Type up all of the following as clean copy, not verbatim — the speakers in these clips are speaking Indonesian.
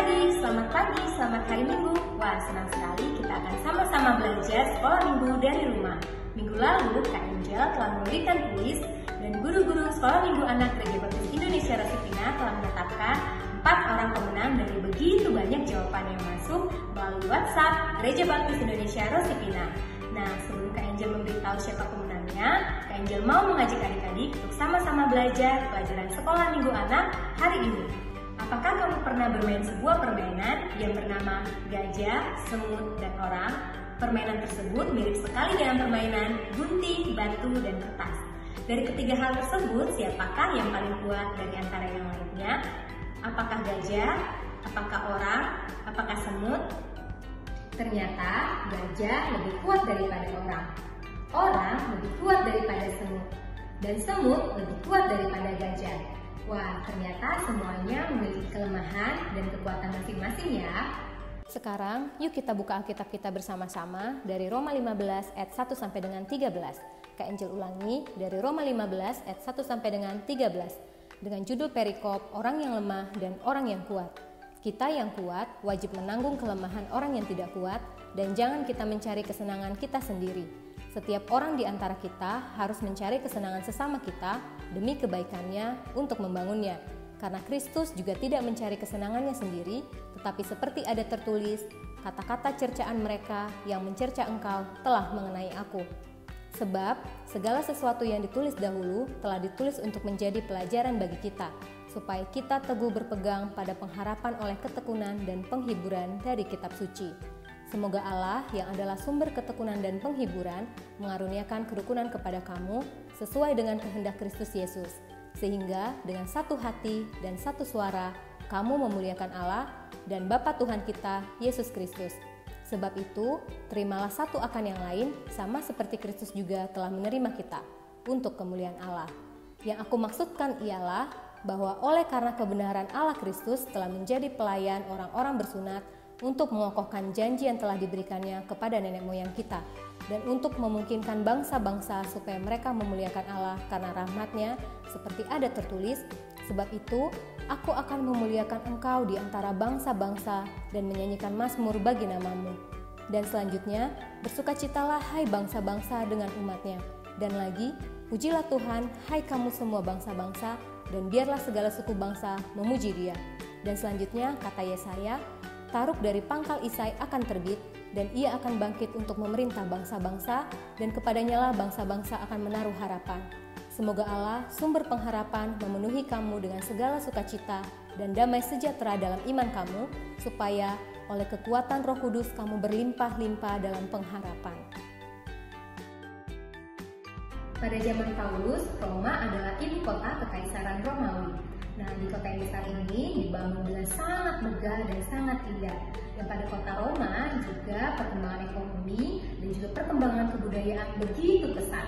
adik-adik, selamat pagi, selamat hari Minggu. Wah, senang sekali kita akan sama-sama belajar sekolah Minggu dari rumah. Minggu lalu, Kak Angel telah memberikan kuis dan guru-guru sekolah Minggu anak Gereja Baptis Indonesia Rosipina telah menetapkan 4 orang pemenang dari begitu banyak jawaban yang masuk melalui WhatsApp Gereja Baptis Indonesia Rosipina. Nah, sebelum Kak Angel memberitahu siapa pemenangnya, Kak Angel mau mengajak adik-adik untuk sama-sama belajar pelajaran sekolah Minggu anak hari ini. Apakah kamu pernah bermain sebuah permainan yang bernama gajah, semut, dan orang? Permainan tersebut mirip sekali dengan permainan gunting, batu, dan kertas. Dari ketiga hal tersebut, siapakah yang paling kuat dari antara yang lainnya? Apakah gajah? Apakah orang? Apakah semut? Ternyata gajah lebih kuat daripada orang. Orang lebih kuat daripada semut. Dan semut lebih kuat daripada gajah. Wah, ternyata semuanya memiliki kelemahan dan kekuatan masing-masing ya. Sekarang, yuk kita buka Alkitab kita bersama-sama dari Roma 15 ayat 1 sampai dengan 13. Kak Angel ulangi dari Roma 15 ayat 1 sampai dengan 13. Dengan judul perikop, orang yang lemah dan orang yang kuat. Kita yang kuat wajib menanggung kelemahan orang yang tidak kuat dan jangan kita mencari kesenangan kita sendiri. Setiap orang di antara kita harus mencari kesenangan sesama kita demi kebaikannya untuk membangunnya. Karena Kristus juga tidak mencari kesenangannya sendiri, tetapi seperti ada tertulis, kata-kata cercaan mereka yang mencerca engkau telah mengenai aku. Sebab segala sesuatu yang ditulis dahulu telah ditulis untuk menjadi pelajaran bagi kita, supaya kita teguh berpegang pada pengharapan oleh ketekunan dan penghiburan dari kitab suci. Semoga Allah yang adalah sumber ketekunan dan penghiburan mengaruniakan kerukunan kepada kamu sesuai dengan kehendak Kristus Yesus, sehingga dengan satu hati dan satu suara kamu memuliakan Allah dan Bapa Tuhan kita, Yesus Kristus. Sebab itu, terimalah satu akan yang lain sama seperti Kristus juga telah menerima kita untuk kemuliaan Allah. Yang aku maksudkan ialah bahwa oleh karena kebenaran Allah Kristus telah menjadi pelayan orang-orang bersunat untuk mengokohkan janji yang telah diberikannya kepada nenek moyang kita dan untuk memungkinkan bangsa-bangsa supaya mereka memuliakan Allah karena rahmat-Nya seperti ada tertulis, sebab itu aku akan memuliakan engkau di antara bangsa-bangsa dan menyanyikan mazmur bagi namamu. Dan selanjutnya, bersukacitalah hai bangsa-bangsa dengan umat-Nya. Dan lagi, pujilah Tuhan hai kamu semua bangsa-bangsa dan biarlah segala suku bangsa memuji Dia. Dan selanjutnya kata Yesaya, Taruk dari pangkal Isai akan terbit, dan ia akan bangkit untuk memerintah bangsa-bangsa, dan kepadanya lah bangsa-bangsa akan menaruh harapan. Semoga Allah, sumber pengharapan, memenuhi kamu dengan segala sukacita dan damai sejahtera dalam iman kamu, supaya oleh kekuatan Roh Kudus kamu berlimpah-limpah dalam pengharapan. Pada zaman Paulus, Roma adalah ibu kota Kekaisaran Romawi. Nah, di kota yang besar ini dibangun dengan sangat megah dan sangat indah. Dan pada kota Roma juga perkembangan ekonomi dan juga perkembangan kebudayaan begitu pesat.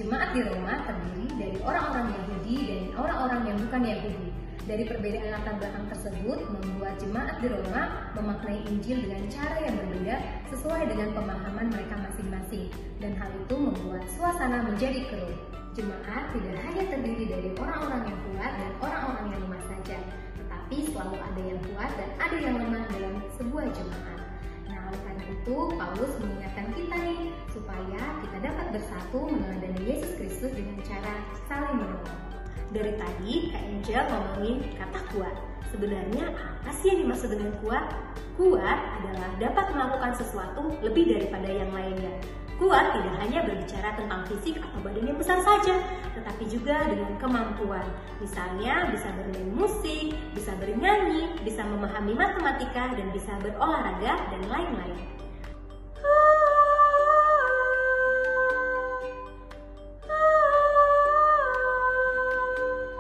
Jemaat di Roma terdiri dari orang-orang Yahudi dan orang-orang yang bukan Yahudi. Dari perbedaan latar belakang tersebut membuat jemaat di Roma memaknai Injil dengan cara yang berbeda sesuai dengan pemahaman mereka masing-masing. Dan hal itu membuat suasana menjadi keruh. Jemaat tidak hanya terdiri dari orang-orang yang kuat dan orang-orang yang lemah saja, tetapi selalu ada yang kuat dan ada yang lemah dalam sebuah jemaat. Nah, oleh karena itu, Paulus mengingatkan kita nih, supaya kita dapat bersatu meneladani Yesus Kristus dengan cara saling menolong. Dari tadi, Kak Angel ngomongin kata kuat. Sebenarnya apa sih yang dimaksud dengan kuat? Kuat adalah dapat melakukan sesuatu lebih daripada yang lainnya. Kuat tidak hanya berbicara tentang fisik atau badan yang besar saja, tetapi juga dengan kemampuan. Misalnya bisa bermain musik, bisa bernyanyi, bisa memahami matematika, dan bisa berolahraga, dan lain-lain.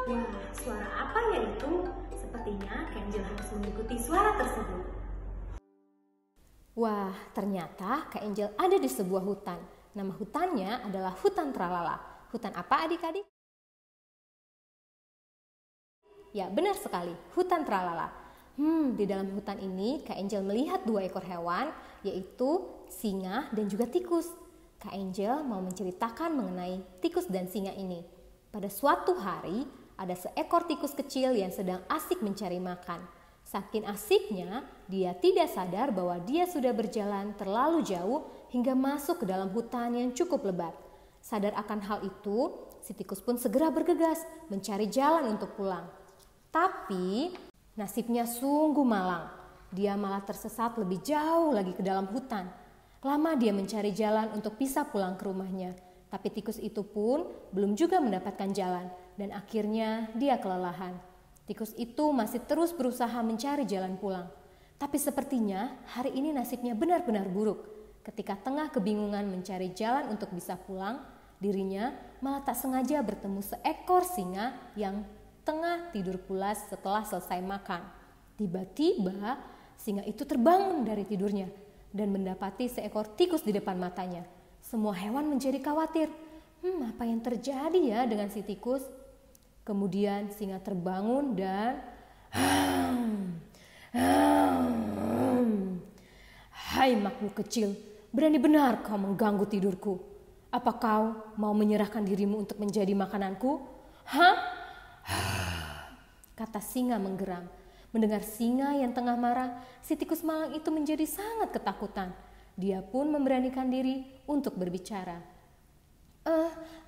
Wah, suara apa ya itu? Sepertinya Kenjel harus mengikuti suara tersebut. Wah, ternyata Kak Angel ada di sebuah hutan. Nama hutannya adalah Hutan Tralala. Hutan apa adik-adik? Ya, benar sekali, Hutan Tralala. Di dalam hutan ini Kak Angel melihat 2 ekor hewan, yaitu singa dan juga tikus. Kak Angel mau menceritakan mengenai tikus dan singa ini. Pada suatu hari, ada seekor tikus kecil yang sedang asik mencari makan. Saking asiknya, dia tidak sadar bahwa dia sudah berjalan terlalu jauh hingga masuk ke dalam hutan yang cukup lebat. Sadar akan hal itu, si tikus pun segera bergegas mencari jalan untuk pulang. Tapi nasibnya sungguh malang. Dia malah tersesat lebih jauh lagi ke dalam hutan. Lama dia mencari jalan untuk bisa pulang ke rumahnya. Tapi tikus itu pun belum juga mendapatkan jalan dan akhirnya dia kelelahan. Tikus itu masih terus berusaha mencari jalan pulang. Tapi sepertinya hari ini nasibnya benar-benar buruk. Ketika tengah kebingungan mencari jalan untuk bisa pulang, dirinya malah tak sengaja bertemu seekor singa yang tengah tidur pulas setelah selesai makan. Tiba-tiba singa itu terbangun dari tidurnya dan mendapati seekor tikus di depan matanya. Semua hewan menjadi khawatir. Apa yang terjadi ya dengan si tikus? Kemudian singa terbangun dan "Hai makhluk kecil, berani benar kau mengganggu tidurku. Apa kau mau menyerahkan dirimu untuk menjadi makananku? Kata singa menggeram. Mendengar singa yang tengah marah, si tikus malang itu menjadi sangat ketakutan. Dia pun memberanikan diri untuk berbicara.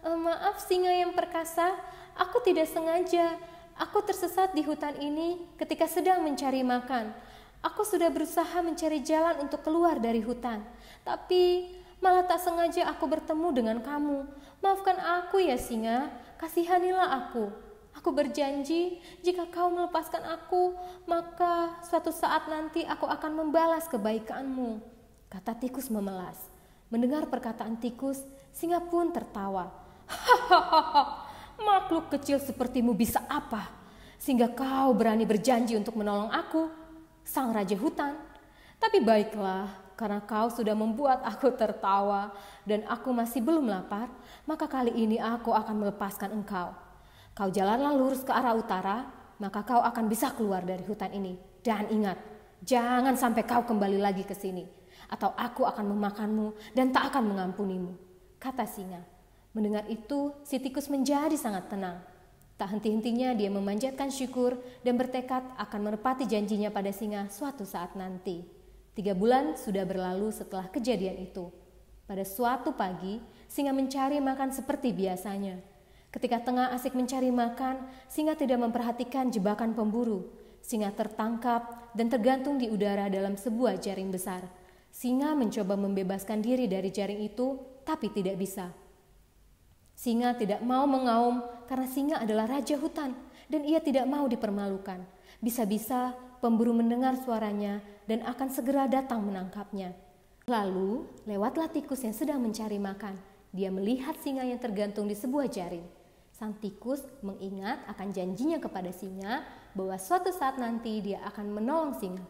Maaf singa yang perkasa, aku tidak sengaja. Aku tersesat di hutan ini ketika sedang mencari makan. Aku sudah berusaha mencari jalan untuk keluar dari hutan. Tapi malah tak sengaja aku bertemu dengan kamu. Maafkan aku ya singa, kasihanilah aku. Aku berjanji jika kau melepaskan aku, maka suatu saat nanti aku akan membalas kebaikanmu. Kata tikus memelas. Mendengar perkataan tikus, singa pun tertawa. Makhluk kecil sepertimu bisa apa? Sehingga kau berani berjanji untuk menolong aku, sang raja hutan. Tapi baiklah, karena kau sudah membuat aku tertawa dan aku masih belum lapar, maka kali ini aku akan melepaskan engkau. Kau jalanlah lurus ke arah utara, maka kau akan bisa keluar dari hutan ini. Dan ingat, jangan sampai kau kembali lagi ke sini, atau aku akan memakanmu dan tak akan mengampunimu, kata singa. Mendengar itu, si tikus menjadi sangat tenang. Tak henti-hentinya dia memanjatkan syukur dan bertekad akan menepati janjinya pada singa suatu saat nanti. 3 bulan sudah berlalu setelah kejadian itu. Pada suatu pagi, singa mencari makan seperti biasanya. Ketika tengah asik mencari makan, singa tidak memperhatikan jebakan pemburu. Singa tertangkap dan tergantung di udara dalam sebuah jaring besar. Singa mencoba membebaskan diri dari jaring itu, tapi tidak bisa. Singa tidak mau mengaum karena singa adalah raja hutan dan ia tidak mau dipermalukan. Bisa-bisa pemburu mendengar suaranya dan akan segera datang menangkapnya. Lalu lewatlah tikus yang sedang mencari makan. Dia melihat singa yang tergantung di sebuah jaring. Sang tikus mengingat akan janjinya kepada singa bahwa suatu saat nanti dia akan menolong singa.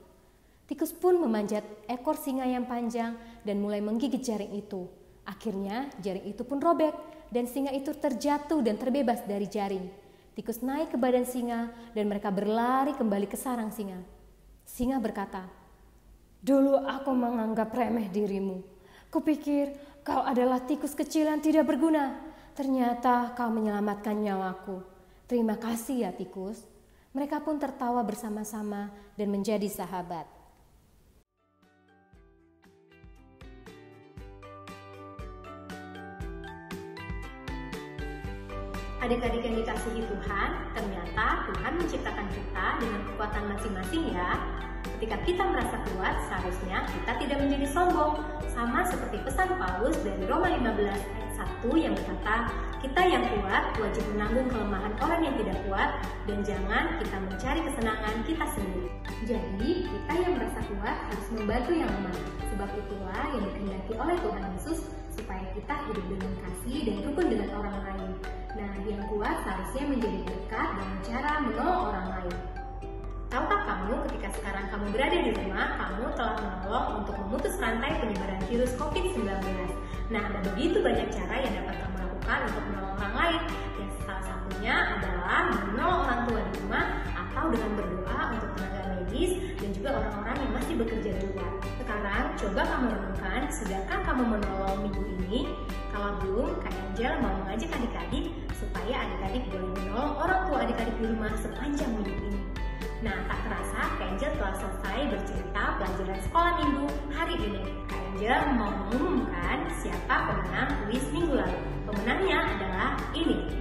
Tikus pun memanjat ekor singa yang panjang dan mulai menggigit jaring itu. Akhirnya jaring itu pun robek dan singa itu terjatuh dan terbebas dari jaring. Tikus naik ke badan singa dan mereka berlari kembali ke sarang singa. Singa berkata, "Dulu aku menganggap remeh dirimu. Kupikir kau adalah tikus kecil yang tidak berguna. Ternyata kau menyelamatkan nyawaku. Terima kasih ya tikus." Mereka pun tertawa bersama-sama dan menjadi sahabat. Adik-adik yang dikasihi Tuhan, ternyata Tuhan menciptakan kita dengan kekuatan masing-masing ya. Ketika kita merasa kuat, seharusnya kita tidak menjadi sombong. Sama seperti pesan Paulus dari Roma 15 ayat 1 yang berkata, kita yang kuat wajib menanggung kelemahan orang yang tidak kuat dan jangan kita mencari kesenangan kita sendiri. Jadi, kita yang merasa kuat harus membantu yang lemah. Sebab itulah yang dikehendaki oleh Tuhan Yesus supaya kita hidup dengan kasih dan rukun dengan orang lain. Nah, yang kuat seharusnya menjadi berkat dengan cara menolong orang lain. Tahukah kamu ketika sekarang kamu berada di rumah, kamu telah menolong untuk memutus rantai penyebaran virus COVID-19. Nah, ada begitu banyak cara yang dapat kamu lakukan untuk menolong orang lain. Yang salah satunya adalah menolong orang tua di rumah atau dengan berdoa untuk tenaga medis dan juga orang-orang yang masih bekerja di luar. Sekarang, coba kamu renungkan, sudahkah kamu menolong minggu ini? Kalau belum, Kak Angel mau mengajak adik-adik supaya adik-adik boleh menolong orang tua adik-adik di rumah sepanjang minggu ini. Nah, tak terasa Kak Angel telah selesai bercerita pelajaran sekolah minggu hari ini. Kak Angel mau mengumumkan siapa pemenang kuis minggu lalu. Pemenangnya adalah ini.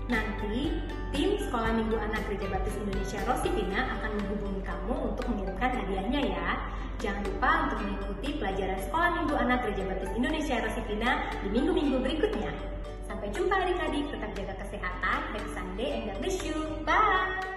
Nanti, tim Sekolah Minggu Anak Gereja Baptis Indonesia Rosipina akan menghubungi kamu untuk mengirimkan hadiahnya ya. Jangan lupa untuk mengikuti pelajaran Sekolah Minggu Anak Gereja Baptis Indonesia Rosipina di minggu-minggu berikutnya. Sampai jumpa adik-adik, tetap jaga kesehatan. Happy Sunday and God bless you. Bye!